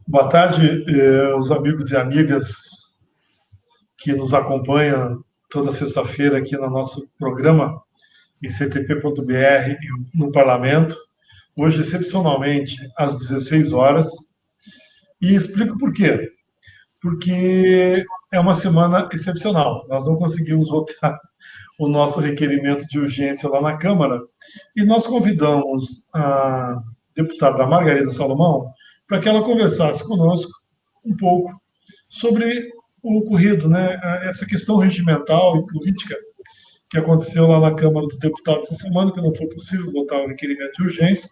Boa tarde, os amigos e amigas que nos acompanham toda sexta-feira aqui no nosso programa ictp.br no Parlamento. Hoje, excepcionalmente, às 16 horas. E explico por quê. Porque é uma semana excepcional. Nós não conseguimos votar o nosso requerimento de urgência lá na Câmara e nós convidamos a deputada Margarida Salomão para que ela conversasse conosco um pouco sobre o ocorrido, né? Essa questão regimental e política que aconteceu lá na Câmara dos Deputados essa semana, que não foi possível votar o requerimento de urgência,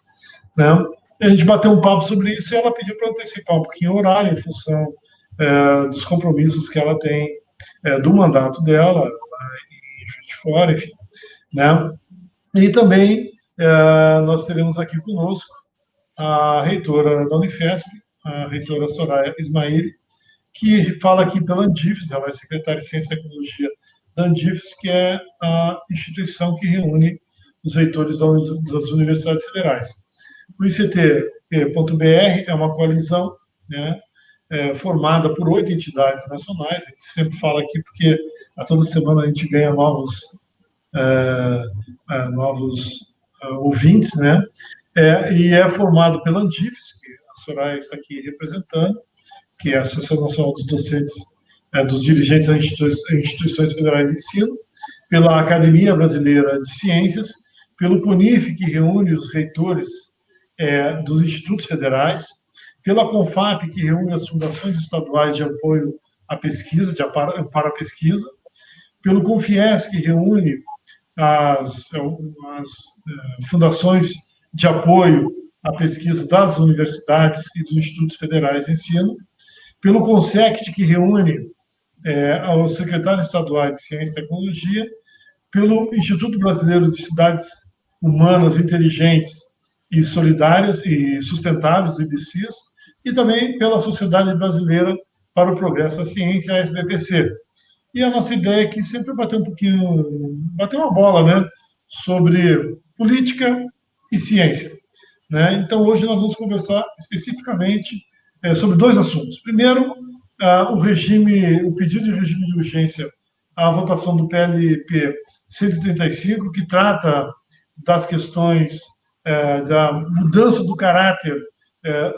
né? A gente bateu um papo sobre isso e ela pediu para antecipar um pouquinho o horário em função dos compromissos que ela tem do mandato dela, lá em Juiz de Fora, enfim, né? E também nós teremos aqui conosco a reitora da Unifesp, a reitora Soraya Ismail, que fala aqui pela Andifes, ela é secretária de Ciência e Tecnologia da Andifes, que é a instituição que reúne os reitores das universidades federais. O ICT.br é uma coalizão, né, formada por 8 entidades nacionais. A gente sempre fala aqui porque a toda semana a gente ganha novos ouvintes, né? E é formado pela Andifes, que a Soraya está aqui representando, que é a Associação Nacional dos Docentes, dos Dirigentes das Instituições Federais de Ensino, pela Academia Brasileira de Ciências, pelo CONIF, que reúne os reitores dos institutos federais, pela CONFAP, que reúne as fundações estaduais de apoio à pesquisa, de amparo à pesquisa, pelo CONFIES, que reúne as fundações de apoio à pesquisa das universidades e dos institutos federais de ensino, pelo CONSECT, que reúne aos secretários estaduais de Ciência e Tecnologia, pelo Instituto Brasileiro de Cidades Humanas Inteligentes e Solidárias e Sustentáveis, do IBCIS, e também pela Sociedade Brasileira para o Progresso da Ciência, a SBPC. E a nossa ideia aqui sempre é bater uma bola, né, sobre política e ciência, né? Então, hoje nós vamos conversar especificamente sobre 2 assuntos. Primeiro, o pedido de regime de urgência à votação do PLP 135, que trata das questões da mudança do caráter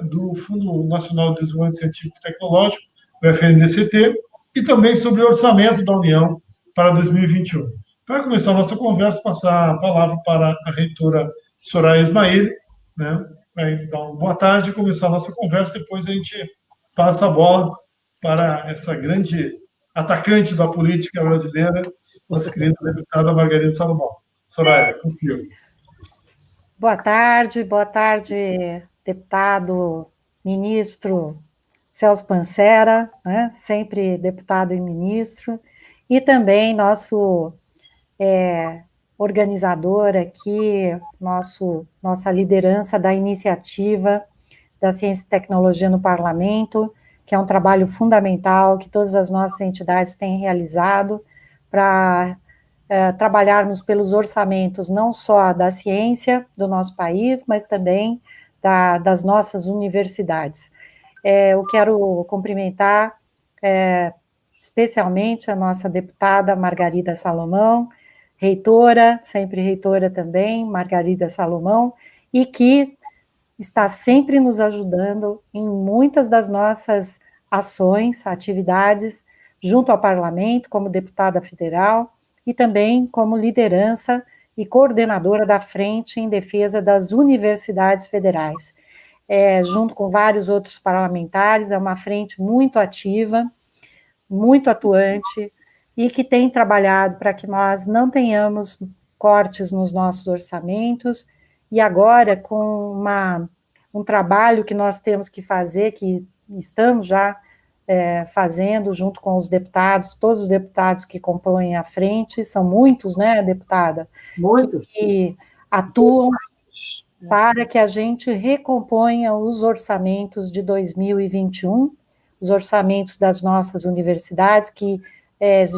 do Fundo Nacional de Desenvolvimento Científico e Tecnológico, o FNDCT, e também sobre o orçamento da União para 2021. Para começar a nossa conversa, passar a palavra para a reitora Soraya Ismail, né? Vai dar uma boa tarde e começar a nossa conversa, depois a gente passa a bola para essa grande atacante da política brasileira, nossa querida deputada Margarida Salomão. Soraya, contigo. Boa tarde, deputado, ministro Celso Pancera, né, sempre deputado e ministro, e também nosso organizador aqui, nossa liderança da iniciativa da Ciência e Tecnologia no Parlamento, que é um trabalho fundamental que todas as nossas entidades têm realizado para trabalharmos pelos orçamentos não só da ciência do nosso país, mas também das nossas universidades. Eu quero cumprimentar especialmente a nossa deputada Margarida Salomão, reitora, sempre reitora também, Margarida Salomão, e que está sempre nos ajudando em muitas das nossas ações, atividades, junto ao Parlamento, como deputada federal, e também como liderança e coordenadora da Frente em Defesa das Universidades Federais. Junto com vários outros parlamentares, é uma frente muito ativa, muito atuante, e que tem trabalhado para que nós não tenhamos cortes nos nossos orçamentos, e agora com um trabalho que nós temos que fazer, que estamos já fazendo junto com os deputados, todos os deputados que compõem a frente, são muitos, né, deputada? Muitos. Que atuam para que a gente recomponha os orçamentos de 2021, os orçamentos das nossas universidades, que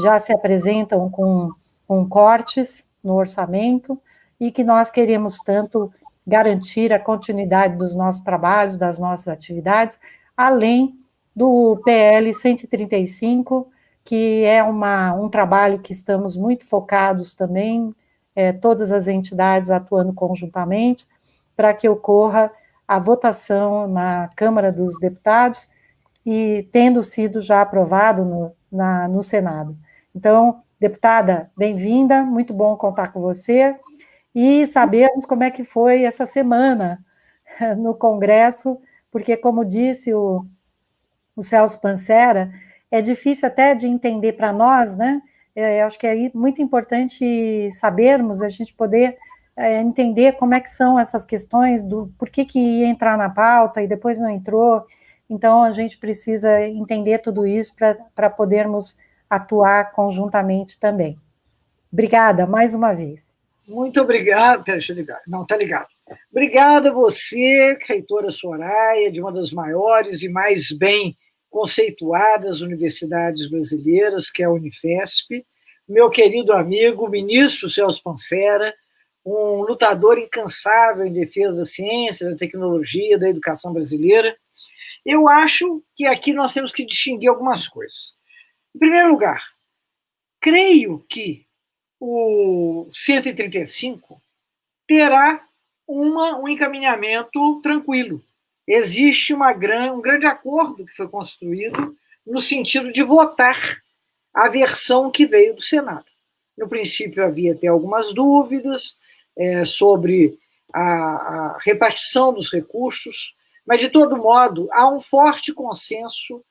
já se apresentam com cortes no orçamento, e que nós queremos tanto garantir a continuidade dos nossos trabalhos, das nossas atividades, além do PL 135, que é um trabalho que estamos muito focados também, todas as entidades atuando conjuntamente, para que ocorra a votação na Câmara dos Deputados e tendo sido já aprovado no Senado. Então, deputada, bem-vinda, muito bom contar com você e sabermos como é que foi essa semana no Congresso, porque, como disse o Celso Pancera, é difícil até de entender para nós, né? Acho que é muito importante sabermos, a gente poder entender como é que são essas questões do por que ia entrar na pauta e depois não entrou. Então, a gente precisa entender tudo isso para podermos atuar conjuntamente também. Obrigada, mais uma vez. Muito obrigada. Deixa eu ligar. Não, está ligado. Obrigada a você, reitora Soraya, de uma das maiores e mais bem conceituadas universidades brasileiras, que é a Unifesp, meu querido amigo, ministro Celso Pancera, um lutador incansável em defesa da ciência, da tecnologia, da educação brasileira. Eu acho que aqui nós temos que distinguir algumas coisas. Em primeiro lugar, creio que o 135 terá um encaminhamento tranquilo. Existe um grande acordo que foi construído no sentido de votar a versão que veio do Senado. No princípio, havia até algumas dúvidas sobre a repartição dos recursos, mas, de todo modo, há um forte consenso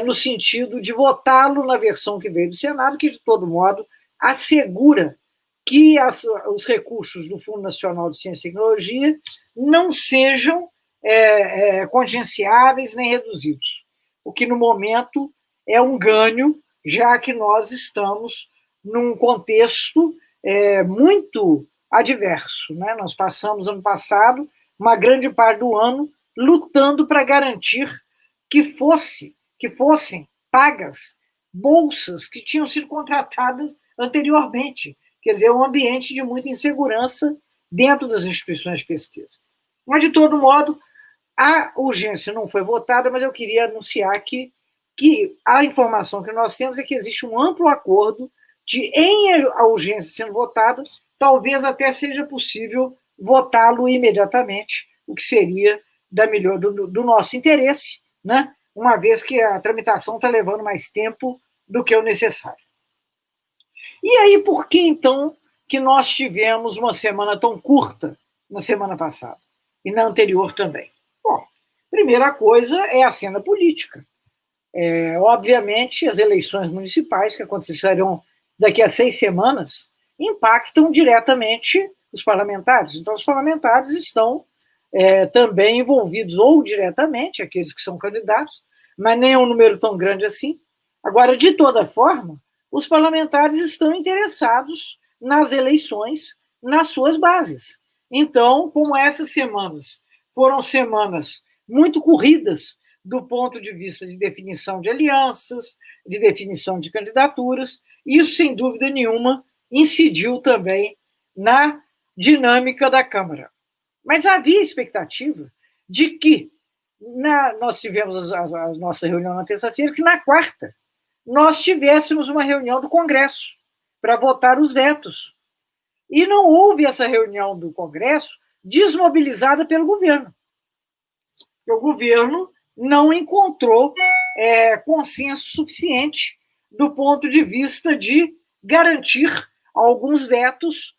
no sentido de votá-lo na versão que veio do Senado, que, de todo modo, assegura que os recursos do Fundo Nacional de Ciência e Tecnologia não sejam contingenciáveis nem reduzidos, o que, no momento, é um ganho, já que nós estamos num contexto muito adverso, né? Nós passamos, ano passado, uma grande parte do ano lutando para garantir que fossem pagas bolsas que tinham sido contratadas anteriormente. Quer dizer, um ambiente de muita insegurança dentro das instituições de pesquisa. Mas, de todo modo, a urgência não foi votada, mas eu queria anunciar que a informação que nós temos é que existe um amplo acordo de, em a urgência sendo votada, talvez até seja possível votá-lo imediatamente, o que seria do nosso interesse, né? Uma vez que a tramitação está levando mais tempo do que o necessário. E aí, por que, então, que nós tivemos uma semana tão curta na semana passada e na anterior também? Bom, primeira coisa é a cena política. Obviamente, as eleições municipais, que acontecerão daqui a 6 semanas, impactam diretamente os parlamentares. Então, os parlamentares estão também envolvidos, ou diretamente, aqueles que são candidatos, mas nem é um número tão grande assim. Agora, de toda forma, os parlamentares estão interessados nas eleições, nas suas bases. Então, como essas semanas foram semanas muito corridas do ponto de vista de definição de alianças, de definição de candidaturas, isso, sem dúvida nenhuma, incidiu também na dinâmica da Câmara. Mas havia expectativa de que, nós tivemos a nossa reunião na terça-feira, que na quarta nós tivéssemos uma reunião do Congresso para votar os vetos. E não houve essa reunião do Congresso desmobilizada pelo governo. O governo não encontrou consenso suficiente do ponto de vista de garantir alguns vetos,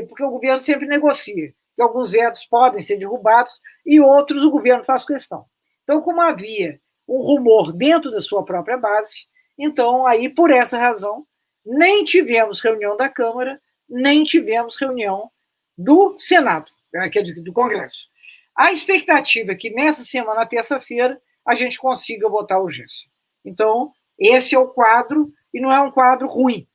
porque o governo sempre negocia, que alguns vetos podem ser derrubados e outros o governo faz questão. Então, como havia um rumor dentro da sua própria base, então, aí, por essa razão, nem tivemos reunião da Câmara, nem tivemos reunião do Senado, do Congresso. A expectativa é que nessa semana, terça-feira, a gente consiga votar a urgência. Então, esse é o quadro, e não é um quadro ruim.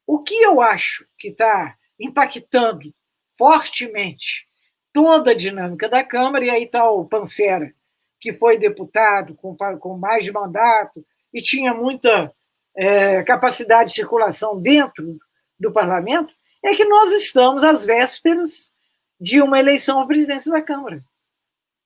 O que eu acho que está impactando fortemente toda a dinâmica da Câmara, e aí está o Pancera, que foi deputado com mais de mandato e tinha muita capacidade de circulação dentro do parlamento, é que nós estamos às vésperas de uma eleição à presidência da Câmara.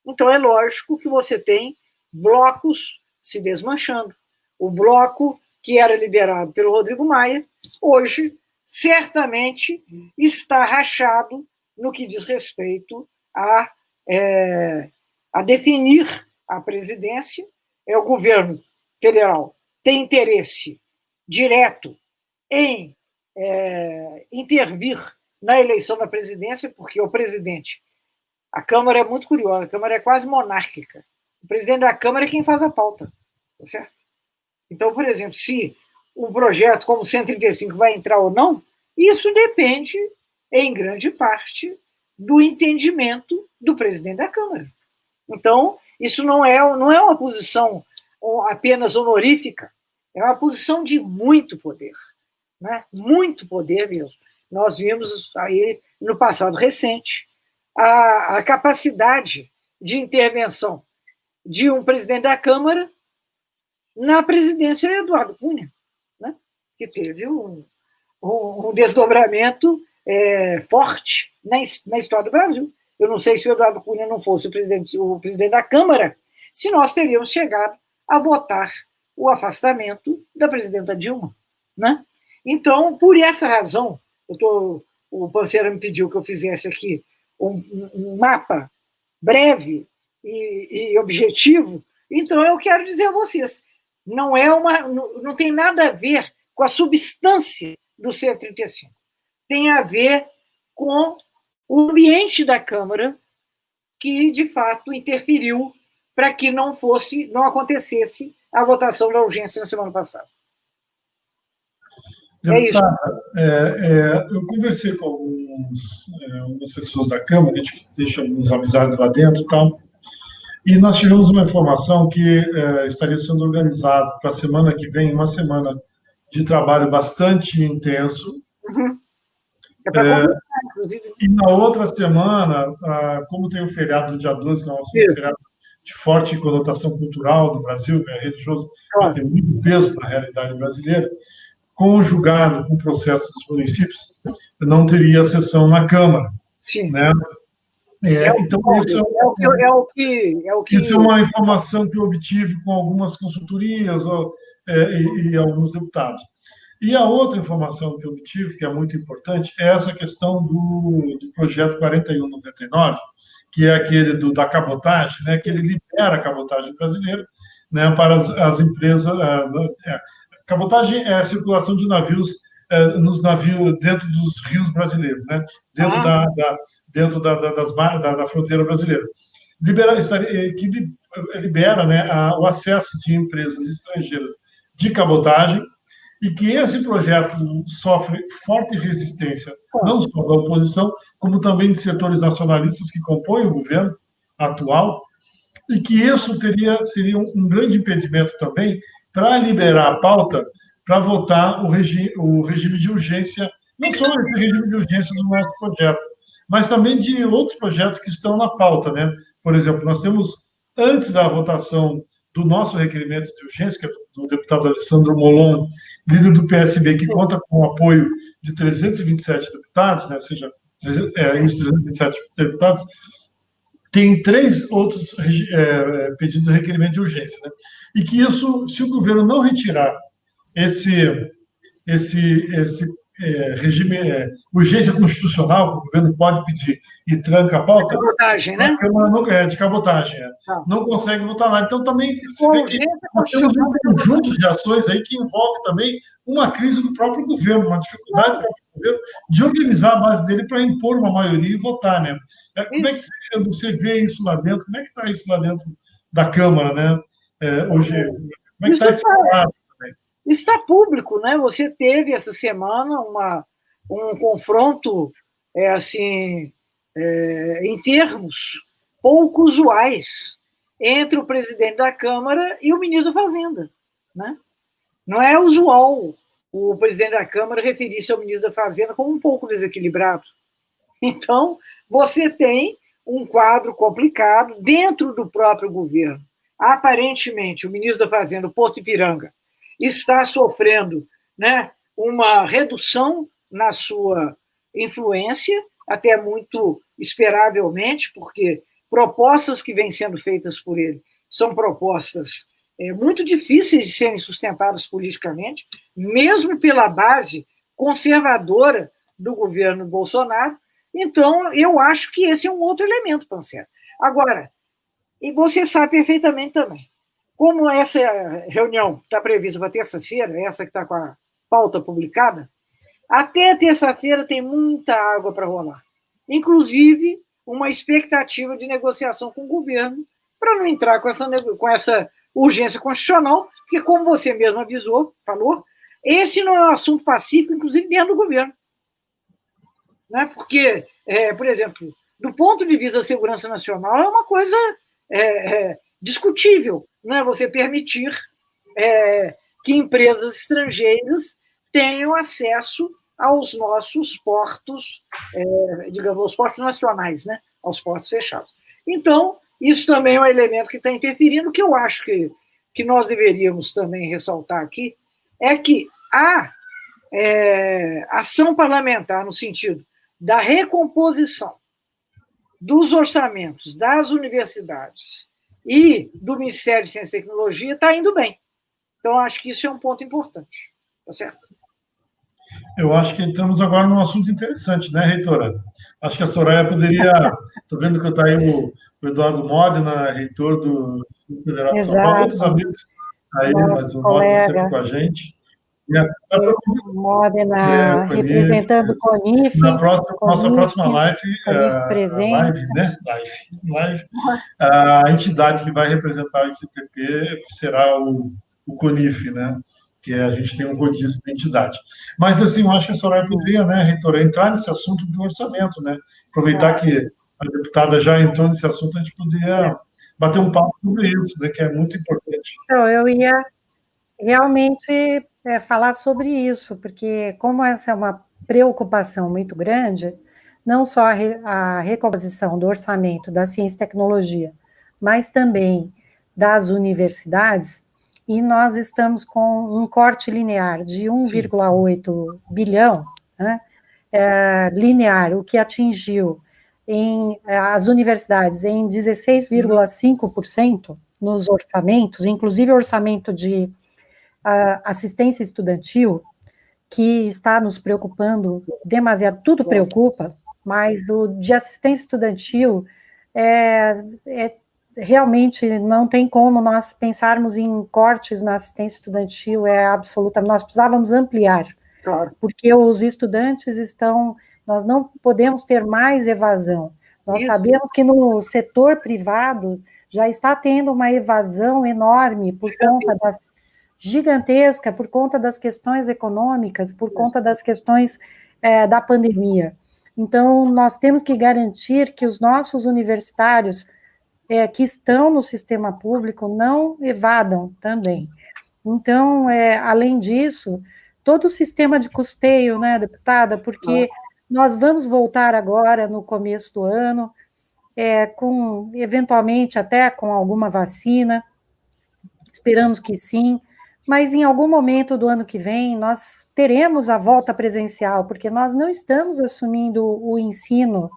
Então, é lógico que você tem blocos se desmanchando. O bloco que era liderado pelo Rodrigo Maia, hoje, certamente, está rachado no que diz respeito a definir a presidência. O governo federal tem interesse direto em intervir na eleição da presidência, porque o presidente... A Câmara é muito curiosa, a Câmara é quase monárquica. O presidente da Câmara é quem faz a pauta, tá certo? Então, por exemplo, se um projeto como o 135 vai entrar ou não, isso depende, em grande parte, do entendimento do presidente da Câmara. Então, isso não é uma posição apenas honorífica, é uma posição de muito poder, né? Muito poder mesmo. Nós vimos aí, no passado recente, a capacidade de intervenção de um presidente da Câmara na presidência Eduardo Cunha, né? Que teve um desdobramento forte na história do Brasil. Eu não sei se o Eduardo Cunha não fosse o presidente da Câmara, se nós teríamos chegado a votar o afastamento da presidenta Dilma, né? Então, por essa razão, o Pancera me pediu que eu fizesse aqui um mapa breve e objetivo, então eu quero dizer a vocês, não tem nada a ver com a substância do 135, tem a ver com o ambiente da Câmara que, de fato, interferiu para que não acontecesse a votação da urgência na semana passada. Deputada, eu conversei com algumas pessoas da Câmara, a gente deixa algumas amizades lá dentro e tal, e nós tivemos uma informação que estaria sendo organizado para a semana que vem, uma semana de trabalho bastante intenso. Uhum. É para conversar, inclusive. E na outra semana, como tem o feriado do dia 12, que é um feriado de forte conotação cultural do Brasil, que é religioso, que tem muito peso na realidade brasileira, conjugado com o processo dos municípios, não teria sessão na Câmara. Sim. Né? Então, isso é uma informação que eu obtive com algumas consultorias e alguns deputados. E a outra informação que eu obtive, que é muito importante, é essa questão do projeto 4199, que é aquele da cabotagem, né, que ele libera a cabotagem brasileira, né, para as empresas... Cabotagem é a circulação de navios dentro dos rios brasileiros, né? Dentro da fronteira brasileira. Que libera, né, o acesso de empresas estrangeiras de cabotagem, e que esse projeto sofre forte resistência, não só da oposição, como também de setores nacionalistas que compõem o governo atual, e que isso seria um grande impedimento também para liberar a pauta para votar o regime de urgência, não só o regime de urgência do nosso projeto, mas também de outros projetos que estão na pauta, né? Por exemplo, nós temos, antes da votação do nosso requerimento de urgência, que é do deputado Alessandro Molon, líder do PSB, que conta com o apoio de 327 deputados, né? Ou seja, 327 deputados, tem 3 outros pedidos de requerimento de urgência, né? E que isso, se o governo não retirar esse regime, urgência constitucional, que o governo pode pedir e tranca a pauta... De cabotagem, né? De cabotagem, não consegue votar lá. Então, também se vê que nós temos um conjunto de ações aí que envolve também uma crise do próprio governo, uma dificuldade do próprio governo de organizar a base dele para impor uma maioria e votar, né? Como é que você vê isso lá dentro? Como é que está isso lá dentro da Câmara, né? Hoje, como é que está esse quadro? Está público, né? Você teve essa semana um confronto em termos pouco usuais entre o presidente da Câmara e o ministro da Fazenda, né? Não é usual o presidente da Câmara referir-se ao ministro da Fazenda como um pouco desequilibrado. Então, você tem um quadro complicado dentro do próprio governo. Aparentemente, o ministro da Fazenda, Posto Ipiranga, está sofrendo, né, uma redução na sua influência, até muito esperavelmente, porque propostas que vêm sendo feitas por ele são propostas muito difíceis de serem sustentadas politicamente, mesmo pela base conservadora do governo Bolsonaro. Então, eu acho que esse é um outro elemento, Pancer. Agora, e você sabe perfeitamente também, como essa reunião está prevista para terça-feira, essa que está com a pauta publicada, até terça-feira tem muita água para rolar. Inclusive, uma expectativa de negociação com o governo, para não entrar com essa urgência constitucional, porque, como você mesmo avisou, falou, esse não é um assunto pacífico, inclusive dentro do governo. Né? Porque, por exemplo, do ponto de vista da segurança nacional, é uma coisa discutível, né? Você permitir que empresas estrangeiras tenham acesso aos nossos portos, digamos, aos portos nacionais, né? Aos portos fechados. Então, isso também é um elemento que está interferindo. O que eu acho que nós deveríamos também ressaltar aqui é que a ação parlamentar, no sentido da recomposição dos orçamentos das universidades e do Ministério de Ciência e Tecnologia, está indo bem. Então, acho que isso é um ponto importante. Tá certo? Eu acho que entramos agora num assunto interessante, né, reitora? Acho que a Soraya poderia... Estou vendo que está aí o Eduardo Modena, reitor do Federal de São Paulo, outros amigos aí, mas o Modena sempre com a gente. Modena representando o CONIF. Na nossa próxima live, né? A entidade que vai representar o ICTP será o CONIF, né? Que a gente tem um rodízio de entidade. Mas, assim, eu acho que a Soraya poderia, né, reitora, entrar nesse assunto do orçamento, né? Aproveitar que a deputada já entrou nesse assunto, a gente poderia bater um papo sobre isso, né? Que é muito importante. Então, eu ia realmente falar sobre isso, porque como essa é uma preocupação muito grande, não só a recomposição do orçamento da ciência e tecnologia, mas também das universidades, e nós estamos com um corte linear de 1,8 bilhão, né, linear, o que atingiu as universidades em 16,5% nos orçamentos, inclusive o orçamento de assistência estudantil, que está nos preocupando demasiado, tudo preocupa, mas o de assistência estudantil realmente não tem como nós pensarmos em cortes na assistência estudantil, nós precisávamos ampliar, claro, porque os estudantes nós não podemos ter mais evasão. Nós sabemos que no setor privado já está tendo uma evasão enorme gigantesca por conta das questões econômicas, por conta das questões da pandemia. Então, nós temos que garantir que os nossos universitários que estão no sistema público não evadam também. Então, além disso, todo o sistema de custeio, né, deputada, porque nós vamos voltar agora no começo do ano, eventualmente até com alguma vacina, esperamos que sim, mas em algum momento do ano que vem nós teremos a volta presencial, porque nós não estamos assumindo o ensino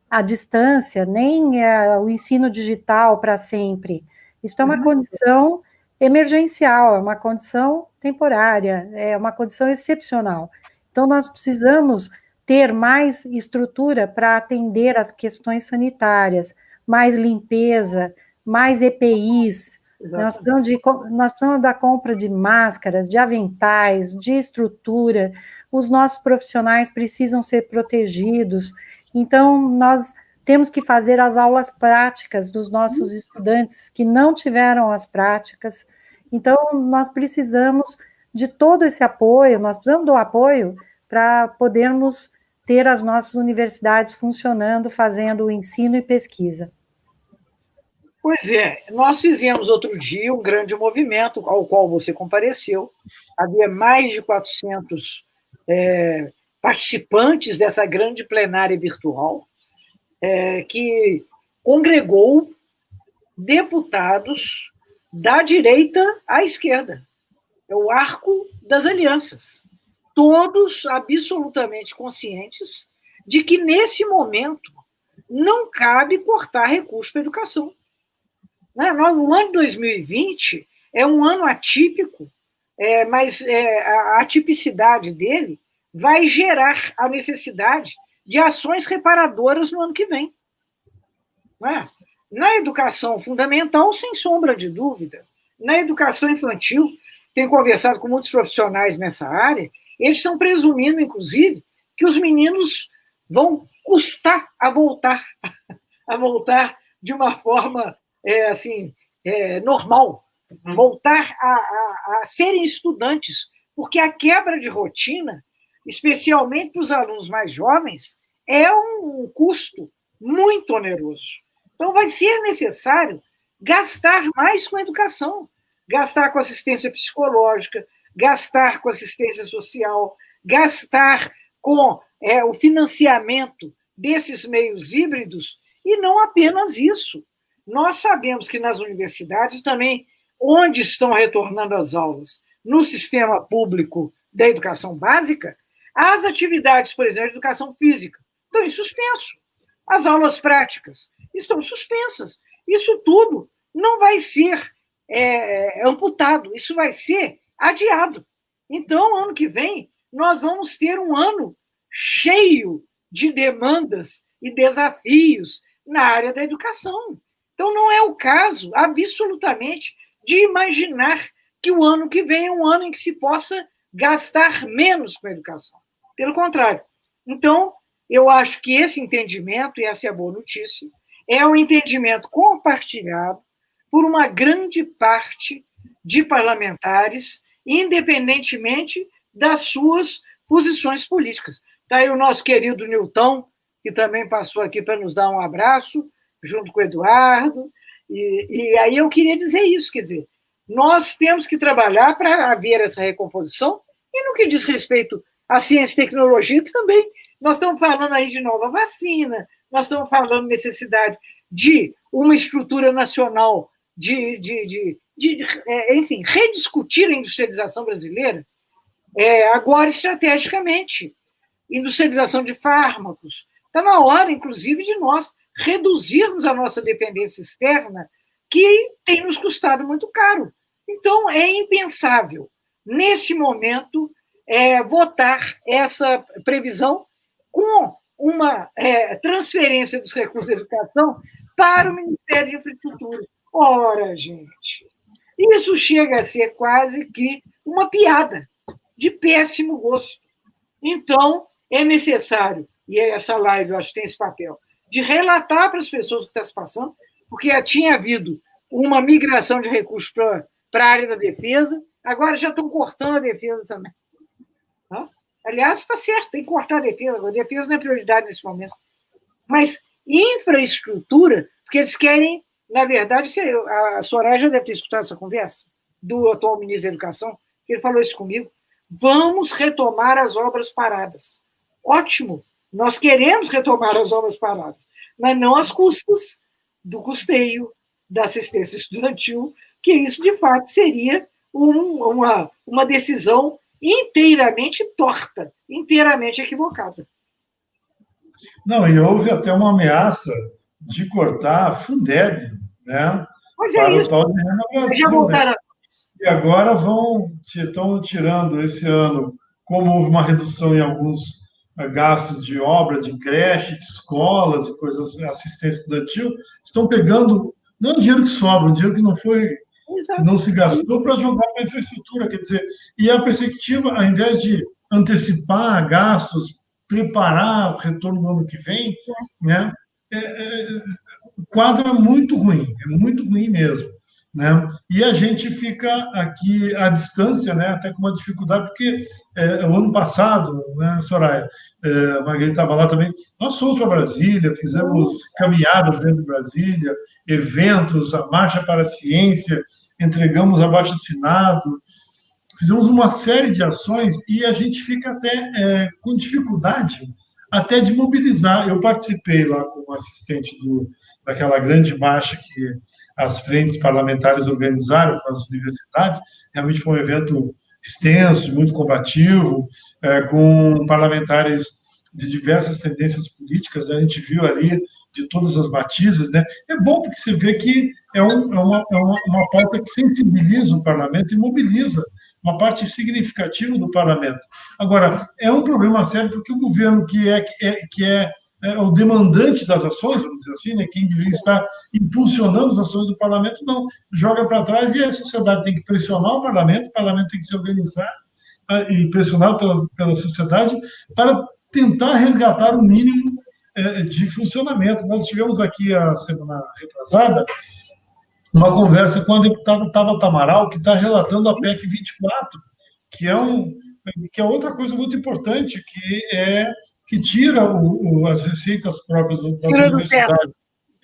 à distância, nem o ensino digital para sempre. Isso é uma condição emergencial, é uma condição temporária, é uma condição excepcional. Então, nós precisamos ter mais estrutura para atender as questões sanitárias, mais limpeza, mais EPIs. Nós precisamos da compra de máscaras, de aventais, de estrutura. Os nossos profissionais precisam ser protegidos. Então, nós temos que fazer as aulas práticas dos nossos estudantes que não tiveram as práticas. Então, nós precisamos de todo esse apoio, nós precisamos do apoio para podermos ter as nossas universidades funcionando, fazendo o ensino e pesquisa. Pois é, nós fizemos outro dia um grande movimento ao qual você compareceu. Havia mais de 400 participantes dessa grande plenária virtual, que congregou deputados da direita à esquerda. É o arco das alianças. Todos absolutamente conscientes de que, nesse momento, não cabe cortar recursos para a educação. O ano de 2020 é um ano atípico, mas a atipicidade dele vai gerar a necessidade de ações reparadoras no ano que vem. Na educação fundamental, sem sombra de dúvida. Na educação infantil, tenho conversado com muitos profissionais nessa área, eles estão presumindo, inclusive, que os meninos vão custar a voltar de uma forma normal, voltar a serem estudantes, porque a quebra de rotina, especialmente para os alunos mais jovens, é um custo muito oneroso. Então, vai ser necessário gastar mais com a educação, gastar com assistência psicológica, gastar com assistência social, gastar com o financiamento desses meios híbridos, e não apenas isso. Nós sabemos que nas universidades também, onde estão retornando as aulas, no sistema público da educação básica, as atividades, por exemplo, de educação física, estão em suspenso. As aulas práticas estão suspensas. Isso tudo não vai ser amputado, isso vai ser adiado. Então, ano que vem, nós vamos ter um ano cheio de demandas e desafios na área da educação. Então, não é o caso, absolutamente, de imaginar que o ano que vem é um ano em que se possa gastar menos com a educação. Pelo contrário. Então, eu acho que esse entendimento, e essa é a boa notícia, é um entendimento compartilhado por uma grande parte de parlamentares, independentemente das suas posições políticas. Está aí o nosso querido Nilton, que também passou aqui para nos dar um abraço, junto com o Eduardo. E aí eu queria dizer isso, quer dizer, nós temos que trabalhar para haver essa recomposição, e no que diz respeito à ciência e tecnologia também. Nós estamos falando aí de nova vacina, nós estamos falando necessidade de uma estrutura nacional enfim, rediscutir a industrialização brasileira, agora estrategicamente, industrialização de fármacos. Está na hora, inclusive, de nós reduzirmos a nossa dependência externa, que tem nos custado muito caro. Então, é impensável, neste momento, votar essa previsão com uma transferência dos recursos da educação para o Ministério de Infraestrutura. Ora, gente, isso chega a ser quase que uma piada de péssimo gosto. Então, é necessário, e essa live, eu acho que tem esse papel, de relatar para as pessoas o que está se passando, porque tinha havido uma migração de recursos para a área da defesa, agora já estão cortando a defesa também. Aliás, está certo, tem que cortar a defesa não é prioridade nesse momento. Mas infraestrutura, porque eles querem, na verdade, a Soraya já deve ter escutado essa conversa do atual ministro da Educação, ele falou isso comigo, vamos retomar as obras paradas. Ótimo, nós queremos retomar as obras paradas, mas não às custas do custeio, da assistência estudantil, que isso, de fato, seria uma decisão inteiramente torta, inteiramente equivocada. Não, e houve até uma ameaça de cortar a Fundeb, né? Mas para isso. O tal de renovação. Já voltaram. Né? E agora estão tirando esse ano, como houve uma redução em alguns gastos de obra, de creche, de escolas e coisas, assistência estudantil, estão pegando, não dinheiro que sobra, dinheiro que não foi, que não se gastou para jogar para a infraestrutura, quer dizer, e a perspectiva, ao invés de antecipar gastos, preparar o retorno do ano que vem, né, o quadro é muito ruim mesmo. Né? E a gente fica aqui à distância, né? Até com uma dificuldade, porque o ano passado, né, Soraya, a Margarida estava lá também, nós fomos para Brasília, fizemos caminhadas dentro de Brasília, eventos, a Marcha para a Ciência, entregamos abaixo-assinado, fizemos uma série de ações e a gente fica até com dificuldade, até de mobilizar. Eu participei lá como assistente daquela grande marcha que as frentes parlamentares organizaram com as universidades. Realmente foi um evento extenso, muito combativo, com parlamentares de diversas tendências políticas. A gente viu ali de todas as matizes, né? É bom porque você vê que é uma pauta que sensibiliza o parlamento e mobiliza uma parte significativa do parlamento. Agora, é um problema sério porque o governo que é o demandante das ações, vamos dizer assim, né, quem deveria estar impulsionando as ações do parlamento, não, joga para trás e a sociedade tem que pressionar o parlamento tem que se organizar e pressionado pela sociedade para tentar resgatar o mínimo de funcionamento. Nós tivemos aqui a semana retrasada uma conversa com a deputada Tabata Amaral, que está relatando a PEC 24, que é outra coisa muito importante, que tira as receitas próprias das universidades.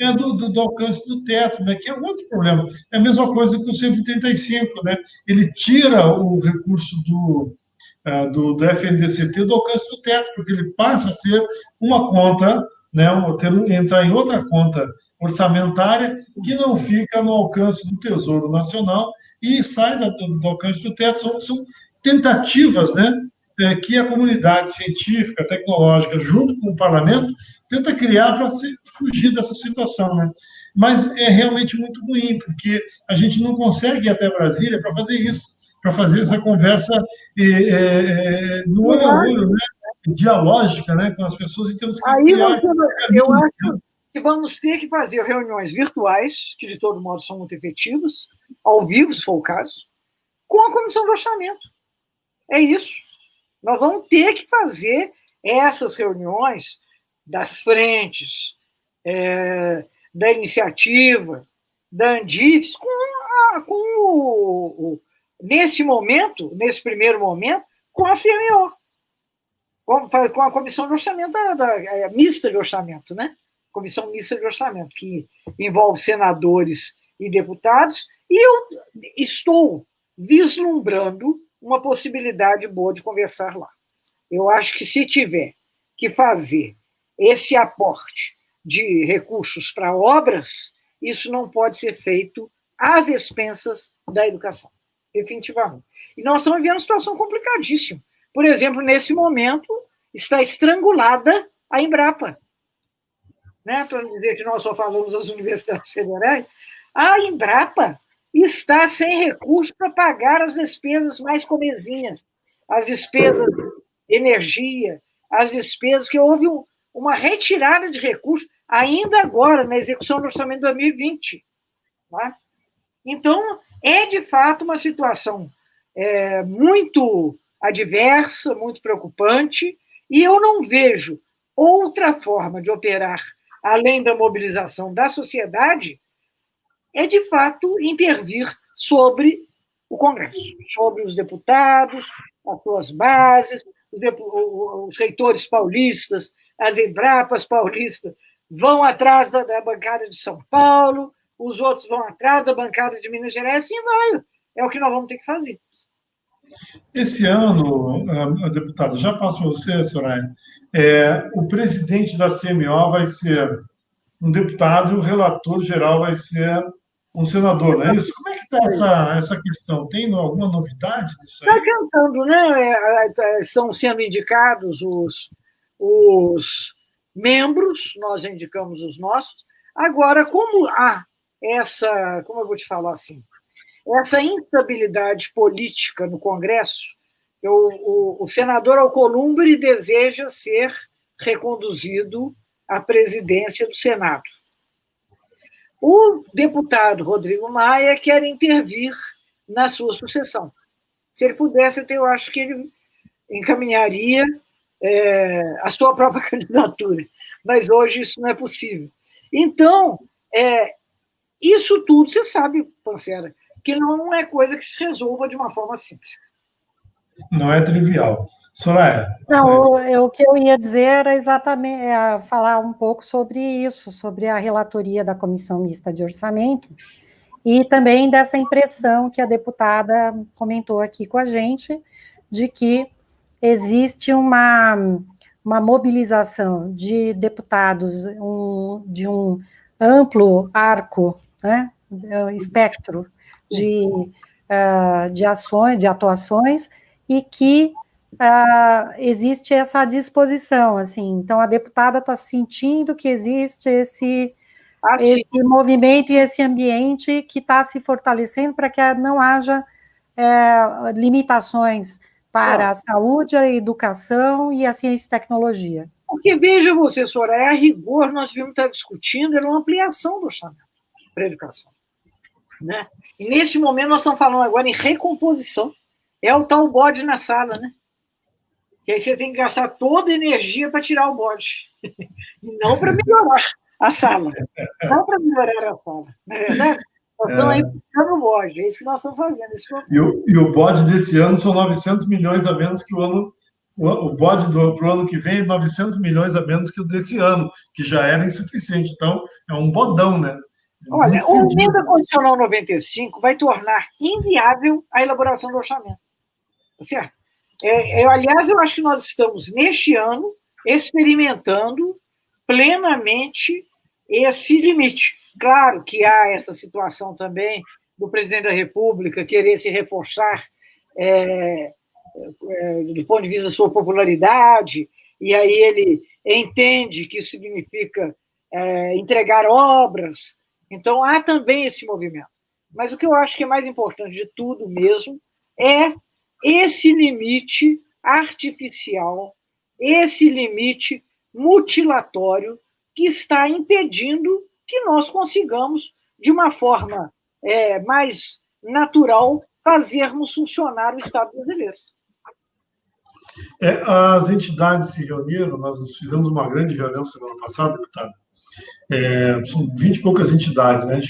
Do alcance do teto, né, que é outro problema. É a mesma coisa que o 135, né? Ele tira o recurso do FNDCT do alcance do teto, porque ele passa a ser uma conta, né, entrar em outra conta orçamentária que não fica no alcance do Tesouro Nacional e sai do alcance do teto. São tentativas, né, que a comunidade científica, tecnológica, junto com o parlamento, tenta criar para fugir dessa situação, né? Mas é realmente muito ruim, porque a gente não consegue ir até Brasília para fazer isso, para fazer essa conversa no olho a olho, né? Dialógica, né, com as pessoas, e temos que criar... Eu acho que vamos ter que fazer reuniões virtuais, que de todo modo são muito efetivas, ao vivo, se for o caso, com a Comissão do Orçamento. É isso. Nós vamos ter que fazer essas reuniões das frentes, da iniciativa, da Andifes, nesse primeiro momento, com a CMO, com a Comissão de Orçamento, mista de orçamento, né? Comissão mista de orçamento, que envolve senadores e deputados, e eu estou vislumbrando uma possibilidade boa de conversar lá. Eu acho que se tiver que fazer esse aporte de recursos para obras, isso não pode ser feito às expensas da educação, definitivamente. E nós estamos vivendo uma situação complicadíssima. Por exemplo, nesse momento, está estrangulada a Embrapa. Né? Para não dizer que nós só falamos das universidades federais, a Embrapa está sem recursos para pagar as despesas mais comezinhas, as despesas de energia, as despesas que houve uma retirada de recursos ainda agora na execução do orçamento de 2020. Tá? Então, é de fato uma situação muito adversa, muito preocupante, e eu não vejo outra forma de operar além da mobilização da sociedade, de fato, intervir sobre o Congresso, sobre os deputados, as suas bases, os reitores paulistas, as Embrapas paulistas vão atrás da bancada de São Paulo, os outros vão atrás da bancada de Minas Gerais, assim vai. É o que nós vamos ter que fazer. Esse ano, deputado, já passo para você, Soraya, o presidente da CMO vai ser um deputado e o relator geral vai ser um senador, não é isso? Como é que está essa questão? Tem alguma novidade disso aí? Está cantando, né? Estão sendo indicados os membros, nós indicamos os nossos. Agora, como há como eu vou te falar assim, essa instabilidade política no Congresso, o senador Alcolumbre deseja ser reconduzido à presidência do Senado. O deputado Rodrigo Maia quer intervir na sua sucessão. Se ele pudesse, eu acho que ele encaminharia a sua própria candidatura, mas hoje isso não é possível. Então, isso tudo, você sabe, Pancera, que não é coisa que se resolva de uma forma simples. Não é trivial. Soraya? Não, o que eu ia dizer era exatamente falar um pouco sobre isso, sobre a relatoria da Comissão Mista de Orçamento, e também dessa impressão que a deputada comentou aqui com a gente, de que existe uma uma mobilização de deputados de um amplo arco, né, espectro de ações, de atuações, e que existe essa disposição, assim, então a deputada está sentindo que existe esse movimento e esse ambiente que está se fortalecendo para que não haja limitações para a saúde, a educação e a ciência e tecnologia. Porque, veja você, Soraya, a rigor, nós vimos estar discutindo era uma ampliação do orçamento para a educação. Né? E, nesse momento, nós estamos falando agora em recomposição. É o tal bode na sala, né? Que aí você tem que gastar toda a energia para tirar o bode. E não para melhorar a sala. Não para melhorar a sala. Não é verdade? Nós estamos aí puxando o bode. É isso que nós estamos fazendo. E o bode desse ano são 900 milhões a menos que o ano. O bode para o ano que vem é 900 milhões a menos que o desse ano, que já era insuficiente. Então, é um bodão, né? Olha, o Emenda Constitucional 95 vai tornar inviável a elaboração do orçamento. Certo? Aliás, eu acho que nós estamos, neste ano, experimentando plenamente esse limite. Claro que há essa situação também do presidente da República querer se reforçar do ponto de vista da sua popularidade, e aí ele entende que isso significa entregar obras. Então, há também esse movimento. Mas o que eu acho que é mais importante de tudo mesmo é esse limite artificial, esse limite mutilatório que está impedindo que nós consigamos, de uma forma mais natural, fazermos funcionar o Estado brasileiro. As entidades se reuniram, nós fizemos uma grande reunião semana passada, deputado. São 20 e poucas entidades, né?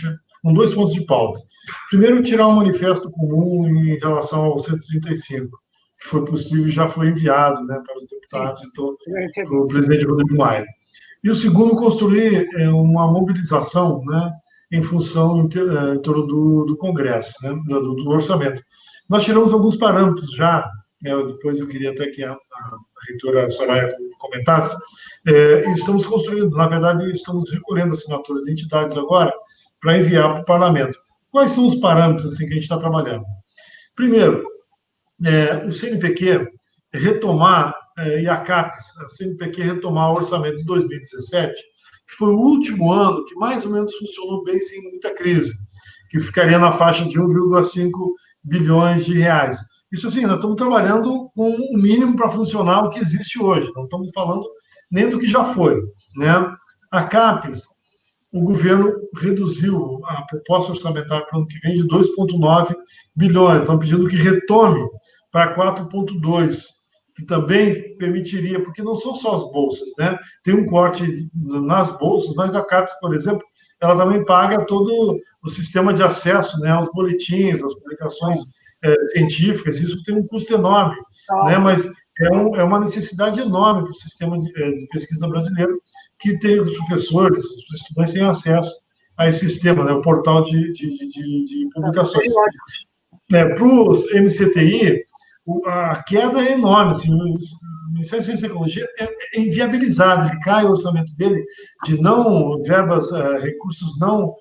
Com 2 pontos de pauta. Primeiro, tirar um manifesto comum em relação ao 135, que foi possível e já foi enviado, né, para os deputados e para o presidente Rodrigo Maia. E o segundo, construir uma mobilização, né, em função em torno do Congresso, né, do orçamento. Nós tiramos alguns parâmetros já, depois eu queria até que a reitora Soraya comentasse, e estamos construindo, na verdade, estamos recolhendo assinaturas de entidades agora para enviar para o parlamento. Quais são os parâmetros assim, que a gente está trabalhando? Primeiro, o CNPq retomar, e a CAPES, a CNPq retomar o orçamento de 2017, que foi o último ano que mais ou menos funcionou bem sem muita crise, que ficaria na faixa de 1,5 bilhões de reais. Isso assim, nós estamos trabalhando com o mínimo para funcionar o que existe hoje, não estamos falando nem do que já foi, né? A CAPES, o governo reduziu a proposta orçamentária para o ano que vem de 2,9 bilhões, estão pedindo que retome para 4,2, que também permitiria, porque não são só as bolsas, né? Tem um corte nas bolsas, mas a CAPES, por exemplo, ela também paga todo o sistema de acesso, né, aos boletins, às publicações científicas, isso tem um custo enorme, né? Mas é uma necessidade enorme para o sistema de pesquisa brasileiro, que tem os professores, os estudantes têm acesso a esse sistema, né? O portal de publicações. Para os MCTI, a queda é enorme, assim, o Ministério da Ciência e Tecnologia é inviabilizado, ele cai o orçamento dele de não verbas, recursos não,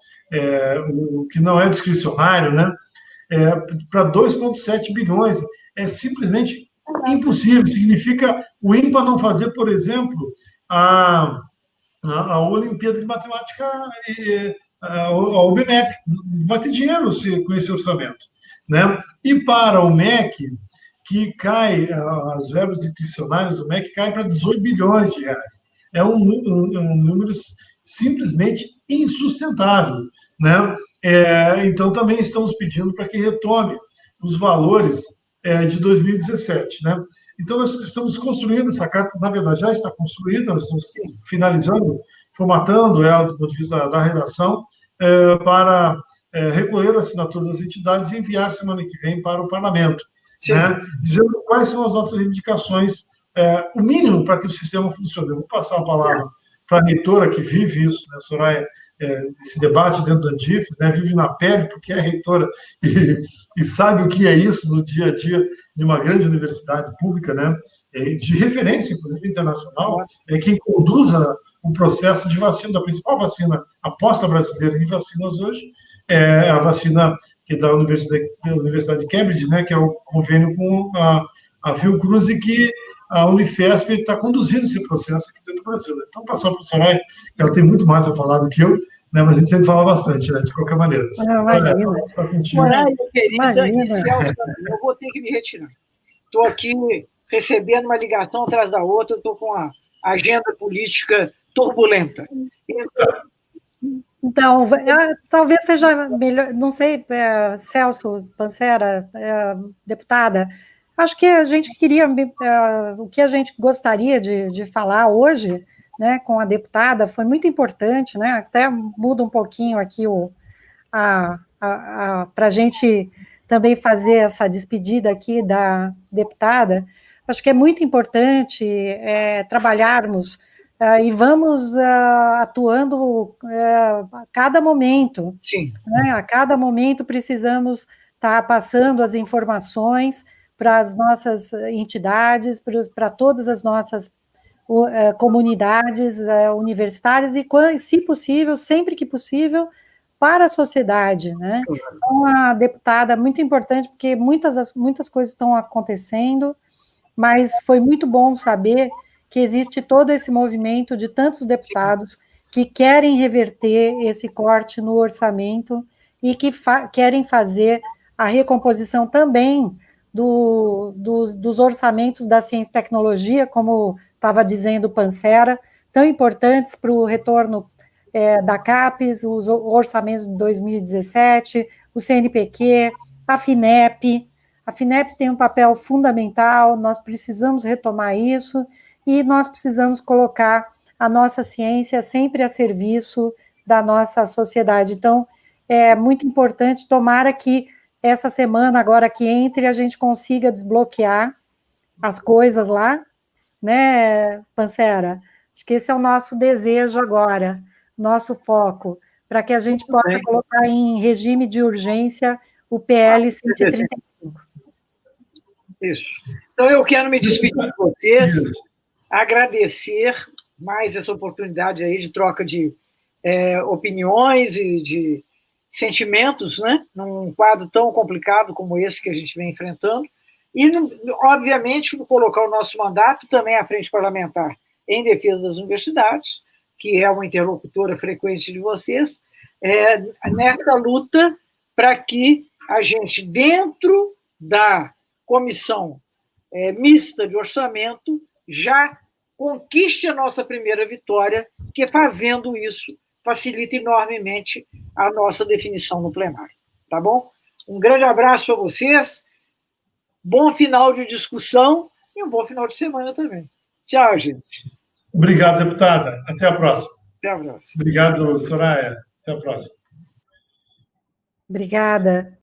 o que não é discricionário, né? Para 2,7 bilhões. É simplesmente impossível. Significa o INPA não fazer, por exemplo, a Olimpíada de Matemática, a OBMEP. Não vai ter dinheiro com esse orçamento, né? E para o MEC, que cai, as verbas discricionárias do MEC caem para 18 bilhões de reais. É um número simplesmente insustentável, né? Então, também estamos pedindo para que retome os valores de 2017, né? Então, nós estamos construindo essa carta, na verdade, já está construída, nós estamos finalizando, formatando ela do ponto de vista da redação, para recolher a assinatura das entidades e enviar semana que vem para o parlamento, né? Dizendo quais são as nossas reivindicações, o mínimo para que o sistema funcione. Eu vou passar a palavra para a reitora que vive isso, né, Soraya, esse debate dentro do Andif, né, vive na pele, porque é reitora e sabe o que é isso no dia a dia de uma grande universidade pública, né, de referência, inclusive internacional, quem conduz o processo de vacina, da principal vacina aposta brasileira em vacinas hoje, é a vacina que é da Universidade de Cambridge, né, que é o convênio com a Fiocruz, e que a Unifesp está conduzindo esse processo aqui dentro do Brasil. Então, passar para o Soraya, que ela tem muito mais a falar do que eu, né, mas a gente sempre fala bastante, né, de qualquer maneira. Imagina. Soraya, querida, e Celso, eu vou ter que me retirar. Estou aqui recebendo uma ligação atrás da outra, estou com a agenda política turbulenta. Então, talvez seja melhor, não sei, Celso Pancera, deputada, acho que a gente queria, o que a gente gostaria de falar hoje, né, com a deputada, foi muito importante, né, até muda um pouquinho aqui para a gente também fazer essa despedida aqui da deputada. Acho que é muito importante trabalharmos e vamos atuando a cada momento. Sim. Né? A cada momento precisamos estar passando as informações para as nossas entidades, para todas as nossas comunidades universitárias e, se possível, sempre que possível, para a sociedade. Né? Então, a deputada, muito importante, porque muitas coisas estão acontecendo, mas foi muito bom saber que existe todo esse movimento de tantos deputados que querem reverter esse corte no orçamento e que querem fazer a recomposição também dos orçamentos da ciência e tecnologia, como estava dizendo Pancera, tão importantes para o retorno da CAPES, os orçamentos de 2017, o CNPq, a FINEP. A FINEP tem um papel fundamental, nós precisamos retomar isso, e nós precisamos colocar a nossa ciência sempre a serviço da nossa sociedade. Então, é muito importante, tomara que essa semana, agora que entre, a gente consiga desbloquear as coisas lá, né, Pancera? Acho que esse é o nosso desejo agora, nosso foco, para que a gente possa colocar em regime de urgência o PL 135. Isso. Então, eu quero me despedir de vocês, agradecer mais essa oportunidade aí de troca de opiniões e de sentimentos, né, num quadro tão complicado como esse que a gente vem enfrentando, e, obviamente, colocar o nosso mandato também à frente parlamentar em defesa das universidades, que é uma interlocutora frequente de vocês, nessa luta para que a gente, dentro da comissão mista de orçamento, já conquiste a nossa primeira vitória, que fazendo isso facilita enormemente a nossa definição no plenário. Tá bom? Um grande abraço para vocês, bom final de discussão e um bom final de semana também. Tchau, gente. Obrigado, deputada. Até a próxima. Até a próxima. Obrigado, Soraya. Até a próxima. Obrigada.